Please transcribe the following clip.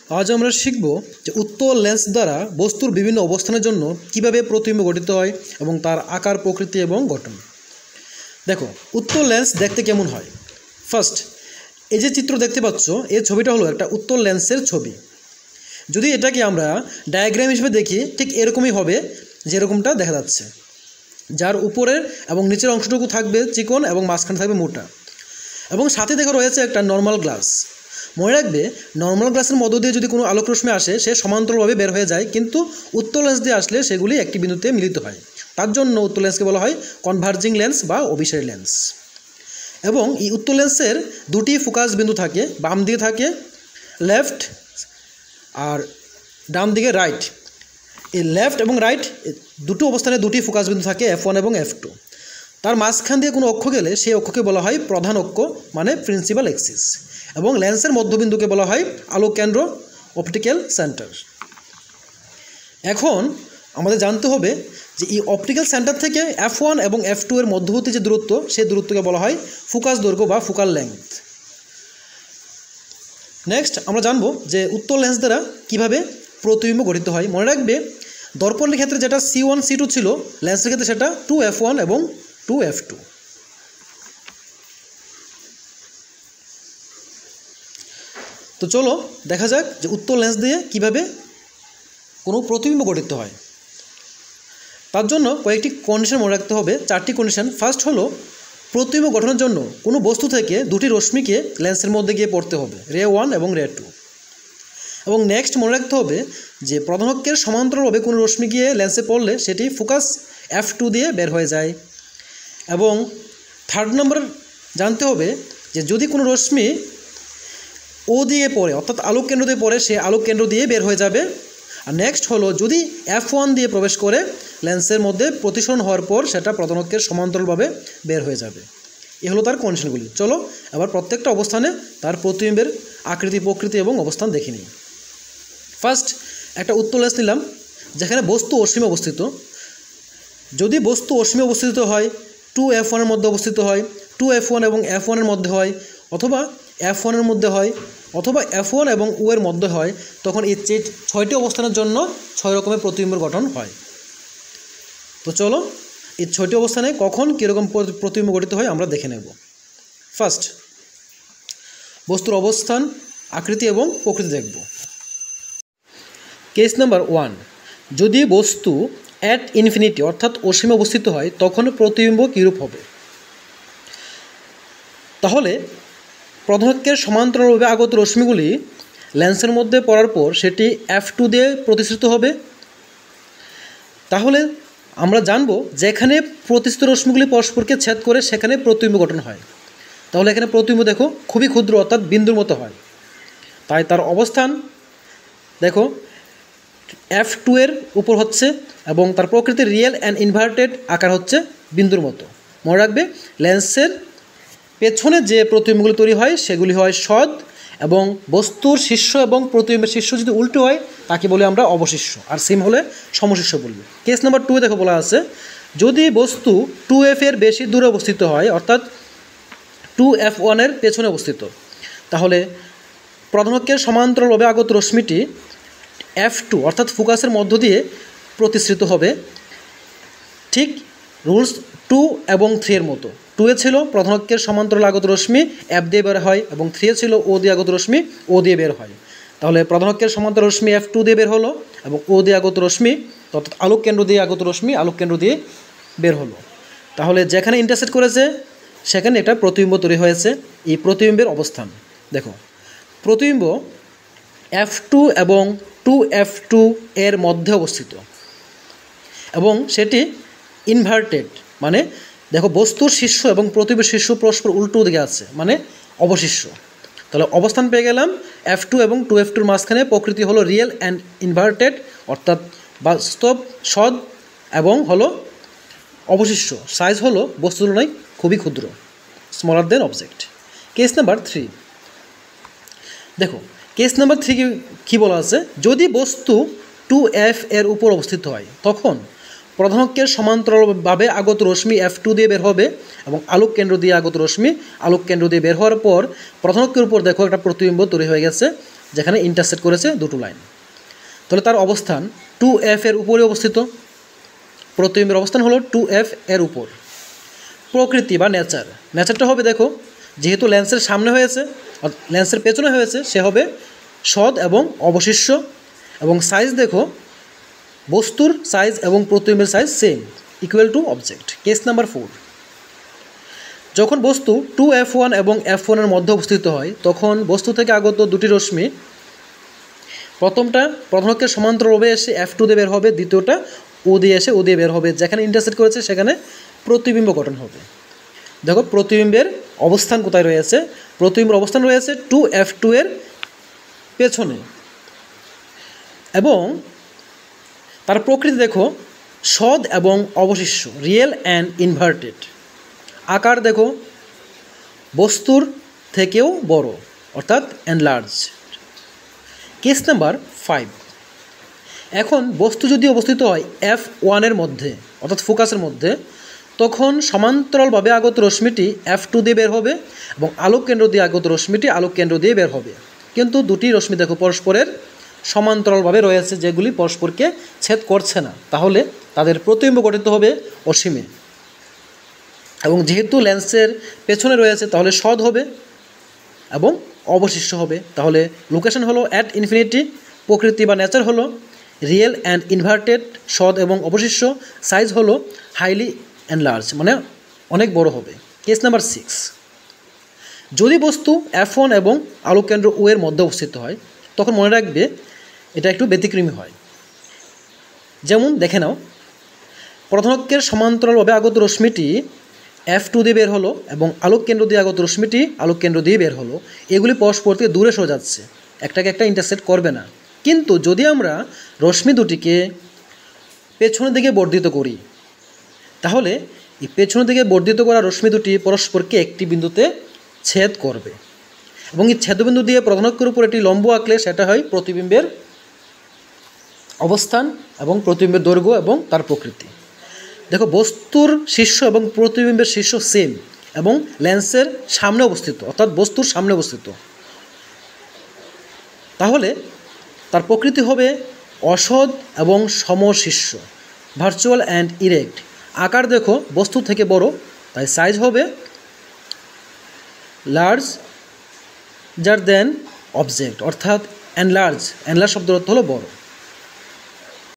আজ আমরা শিখব যে উত্তল লেন্স দ্বারা বস্তুর বিভিন্ন অবস্থানের জন্য কিভাবে প্রতিবিম্ব গঠিত হয় এবং তার আকার, প্রকৃতি এবং গঠন। দেখো, উত্তল লেন্স দেখতে কেমন হয়। ফার্স্ট, এই যে চিত্র দেখতে পাচ্ছ, এই ছবিটা হলো একটা উত্তল লেন্সের ছবি। যদি এটাকে আমরা ডায়াগ্রাম হিসেবে দেখি, ঠিক এরকমই হবে যেরকমটা দেখা যাচ্ছে, যার উপরের এবং নিচের অংশটুকু থাকবে চিকন এবং মাঝখানে থাকবে মোটা, এবং সাথে দেখা রয়েছে একটা নর্মাল গ্লাস। মনে রাখবে, নর্মাল গ্লাসের মধ্য দিয়ে যদি কোনো আলোক রশ্মি আসে, সে সমান্তরালভাবে বের হয়ে যায়, কিন্তু উত্তল লেন্স দিয়ে আসলে সেগুলি একটি বিন্দুতে মিলিত হয়। তার জন্য উত্তল লেন্সকে বলা হয় কনভার্জিং লেন্স বা অভিসারী লেন্স। এবং এই উত্তল লেন্সের দুটি ফোকাস বিন্দু থাকে, বাম দিকে থাকে লেফট আর ডান দিকে রাইট। এই লেফট এবং রাইট দুটো অবস্থানে দুটি ফোকাস বিন্দু থাকে, F1 এবং F2। তার মাঝখান দিয়ে কোনো অক্ষ গেলে সেই অক্ষকে বলা হয় প্রধান অক্ষ, মানে প্রিন্সিপাল এক্সিস। এবং লেন্সের মধ্যবিন্দুকে বলা হয় আলোক কেন্দ্র, অপটিক্যাল সেন্টার। এখন আমাদের জানতে হবে যে এই অপটিক্যাল সেন্টার থেকে F1 এবং F2 এর মধ্যবর্তী যে দূরত্ব, সেই দূরত্বকে বলা হয় ফোকাস দৈর্ঘ্য বা ফোকাল লেংথ। নেক্সট আমরা জানবো যে উত্তল লেন্স দ্বারা কীভাবে প্রতিবিম্ব গঠিত হয়। মনে রাখবে, দর্পণের ক্ষেত্রে যেটা C1 C2 ছিল, লেন্সের ক্ষেত্রে সেটা 2F1 এবং 2F2। তো চলো দেখা যাক যে উত্তল লেন্স দিয়ে কিভাবে কোনো প্রতিবিম্ব গঠিত হয়। তার জন্য কয়েকটি কন্ডিশন মনে রাখতে হবে, 4টি কন্ডিশন। ফার্স্ট হলো, প্রতিবিম্ব গঠনের জন্য কোনো বস্তু থেকে দুটি রশ্মিকে লেন্সের মধ্যে গিয়ে পড়তে হবে, রে 1 এবং রে 2। এবং নেক্সট মনে রাখতে হবে যে প্রধান অক্ষের সমান্তরালভাবে কোনো রশ্মি গিয়ে লেন্সে পড়লে সেটি ফোকাস F2 দিয়ে বের হয়ে যায়। এবং থার্ড নম্বর জানতে হবে যে যদি কোনো রশ্মি ও দিয়ে পড়ে, অর্থাৎ আলোক কেন্দ্র দিয়ে পড়ে, সে আলোক কেন্দ্র দিয়ে বের হয়ে যাবে। আর নেক্সট হলো, যদি F1 দিয়ে প্রবেশ করে লেন্সের মধ্যে প্রতিসরণ হওয়ার পর সেটা প্রধান অক্ষের সমান্তরালভাবে বের হয়ে যাবে। এ হলো তার কন্ডিশনগুলি। চলো এবার প্রত্যেকটা অবস্থানে তার প্রতিবিম্বের আকৃতি, প্রকৃতি এবং অবস্থান দেখে নিই। ফার্স্ট, একটা উত্তল লেন্স নিলাম যেখানে বস্তু অসীমে অবস্থিত। যদি বস্তু অসীমে অবস্থিত হয়, 2F1 এর মধ্যে অবস্থিত হয়, 2F1 এবং F1 এর মধ্যে হয়, অথবা F1 এর মধ্যে হয়, অথবা F1 এবং O এর মধ্যে হয়, তখন এই 6টি অবস্থানের জন্য 6 রকমের প্রতিবিম্বের গঠন হয়। তো চলো এই 6টি অবস্থানে কখন কীরকম প্রতিবিম্ব গঠিত হয় আমরা দেখে নেব। ফার্স্ট, বস্তুর অবস্থান, আকৃতি এবং প্রকৃতি দেখব। কেস নাম্বার 1, যদি বস্তু অ্যাট ইনফিনিটি অর্থাৎ অসীমে অবস্থিত হয়, তখন প্রতিবিম্ব কীরূপ হবে। তাহলে প্রধান অক্ষের সমান্তরালভাবে আগত রশ্মিগুলি লেন্সের মধ্যে পড়ার পর সেটি F2 দিয়ে প্রতিসৃত হবে। তাহলে আমরা জানব যেখানে প্রতিসৃত রশ্মিগুলি পরস্পরকে ছেদ করে সেখানে প্রতিবিম্ব গঠন হয়। তাহলে এখানে প্রতিবিম্ব দেখো খুবই ক্ষুদ্র, অর্থাৎ বিন্দুর মতো হয়। তাই তার অবস্থান দেখো F2 এর উপর হচ্ছে, এবং তার প্রকৃতির রিয়েল অ্যান্ড ইনভার্টেড আকার হচ্ছে বিন্দুর মতো। মনে রাখবে, লেন্সের পেছনে যে প্রতিবিম্বগুলি তৈরি হয় সেগুলি হয় সদ, এবং বস্তুর শীর্ষ এবং প্রতিবিম্বের শীর্ষ যদি উল্টো হয় তাকে বলি আমরা অবশিষ্য, আর সেম হলে সমশীর্ষ বলবে। কেস নাম্বার 2 দেখো বলা আছে, যদি বস্তু 2F এর বেশি দূরে অবস্থিত হয়, অর্থাৎ 2F1 এর পেছনে অবস্থিত, তাহলে প্রধান অক্ষের সমান্তরালভাবে আগত রশ্মিটি F2 অর্থাৎ ফোকাসের মধ্য দিয়ে প্রতিসৃত হবে। ঠিক রুলস 2 এবং 3 এর মতো। 2 এ ছিল প্রধান অক্ষের সমান্তরাল আগত রশ্মি F দিয়ে বের হয়, এবং 3 এ ছিল O দিয়ে আগত রশ্মি O দিয়ে বের হয়। তাহলে প্রধান অক্ষের সমান্তরাল রশ্মি F2 দিয়ে বের হলো, এবং O দিয়ে আগত রশ্মি অর্থাৎ আলোক কেন্দ্র দিয়ে আগত রশ্মি আলোক কেন্দ্র দিয়ে বের হলো। তাহলে যেখানে ইন্টারসেক্ট করেছে সেখানে একটা প্রতিবিম্ব তৈরি হয়েছে। এই প্রতিবিম্বের অবস্থান দেখো, প্রতিবিম্ব F2 এবং 2F2 এর মধ্যে অবস্থিত, এবং সেটি ইনভার্টেড, মানে দেখো বস্তুর শীর্ষ এবং প্রতিবিম্বের শীর্ষ পরস্পর উল্টো দিকে আছে, মানে অবশিষ্য। তাহলে অবস্থান পেয়ে গেলাম F2 এবং 2F2 এর মাঝখানে। প্রকৃতি হলো রিয়েল অ্যান্ড ইনভার্টেড, অর্থাৎ বাস্তব, সদ, এবং হলো অবশিষ্য। সাইজ হলো বস্তুর তুলনায় খুবই ক্ষুদ্র, smaller than object. Case number 3 দেখো, কেস নাম্বার 3 কী বলা আছে, যদি বস্তু 2F এর উপর অবস্থিত হয়, তখন প্রধান অক্ষের সমান্তরালভাবে আগত রশ্মি F2 দিয়ে বের হবে, এবং আলোক কেন্দ্র দিয়ে আগত রশ্মি আলোক কেন্দ্র দিয়ে বের হওয়ার পর প্রধান অক্ষের উপর দেখো একটা প্রতিবিম্ব তৈরি হয়ে গেছে, যেখানে ইন্টারসেক্ট করেছে দুটো লাইন। তাহলে তার অবস্থান 2F এর উপরে অবস্থিত। প্রতিবিম্বের অবস্থান হলো 2F এর উপর। প্রকৃতি বা নেচারটা হবে দেখো, যেহেতু লেন্সের সামনে হয়েছে আর লেন্সের পেছনে হয়েছে, সে হবে সৎ এবং অবশিষ্য। এবং সাইজ দেখো, বস্তুর সাইজ এবং প্রতিবিম্বের size same, equal to object. Case number 4, যখন বস্তু 2F1 এবং F1 এর মধ্যে অবস্থিত হয়, তখন বস্তু থেকে আগত দুটি রশ্মি, প্রথমটা প্রথমকে সমান্তরালভাবে এসে F2 দিয়ে বের হবে, দ্বিতীয়টা ও দিয়ে এসে ও দিয়ে বের হবে। যেখানে ইন্টারসেক্ট করেছে সেখানে প্রতিবিম্ব গঠন হবে। দেখো প্রতিবিম্বের অবস্থান কোথায় রয়েছে? প্রতিবিম্বের অবস্থান রয়েছে 2F2 এর পেছনে। এবং তার প্রকৃতি দেখো, সৎ এবং অবশিষ্য, রিয়েল অ্যান্ড ইনভার্টেড। আকার দেখো, বস্তুর থেকেও বড়, অর্থাৎ এনলার্জ। কেস নাম্বার 5, এখন বস্তু যদি অবস্থিত হয় F1 এর মধ্যে, অর্থাৎ ফোকাসের মধ্যে, তখন সমান্তরালভাবে আগত রশ্মিটি F2 দিয়ে বের হবে এবং আলোক কেন্দ্র দিয়ে আগত রশ্মিটি আলোক কেন্দ্র দিয়ে বের হবে। কিন্তু দুটি রশ্মি দেখো পরস্পরের সমান্তরালভাবে রয়েছে, যেগুলি পরস্পরকে ছেদ করছে না। তাহলে তাদের প্রতিবিম্ব গঠিত হবে অসীমে। এবং যেহেতু লেন্সের পেছনে রয়েছে, তাহলে সৎ হবে এবং অবশিষ্ট হবে। তাহলে লোকেশন হলো অ্যাট ইনফিনিটি, প্রকৃতি বা নেচার হলো রিয়েল অ্যান্ড ইনভার্টেড, সৎ এবং অবশিষ্ট, সাইজ হলো হাইলি এনলার্জ, মানে অনেক বড় হবে। কেস নাম্বার 6, যদি বস্তু F1 এবং আলোক কেন্দ্র ও এর মধ্যে অবস্থিত হয়, তখন মনে রাখবে এটা একটু ব্যতিক্রমী হয়। যেমন দেখে নাও, প্রথমকের সমান্তরালভাবে আগত রশ্মিটি F2 দিয়ে বের হলো এবং আলোক কেন্দ্র দিয়ে আগত রশ্মিটি আলোক কেন্দ্র দিয়ে বের হলো। এগুলি পরস্পর থেকে দূরে সরে যাচ্ছে, একটাকে একটা ইন্টারসেক্ট করবে না। কিন্তু যদি আমরা রশ্মি দুটিকে পেছনের দিকে বর্ধিত করি, তাহলে এই পেছনের দিকে বর্ধিত করা রশ্মি দুটি পরস্পরকে একটি বিন্দুতে ছেদ করবে। এবং এই ছেদবিন্দু দিয়ে প্রধানকের উপর একটি লম্ব আঁকলে সেটা হয় প্রতিবিম্বের অবস্থান এবং প্রতিবিম্বের দৈর্ঘ্য এবং তার প্রকৃতি। দেখো বস্তুর শীর্ষ এবং প্রতিবিম্বের শীর্ষ সেম এবং লেন্সের সামনে অবস্থিত, অর্থাৎ বস্তুর সামনে অবস্থিত। তাহলে তার প্রকৃতি হবে অসৎ এবং সমশীর্ষ, ভার্চুয়াল অ্যান্ড ইরেক্ট। আকার দেখো বস্তু থেকে বড়, তাই সাইজ হবে লার্জার দেন অবজেক্ট, অর্থাৎ এনলার্জ শব্দের অর্থ হলো বড়।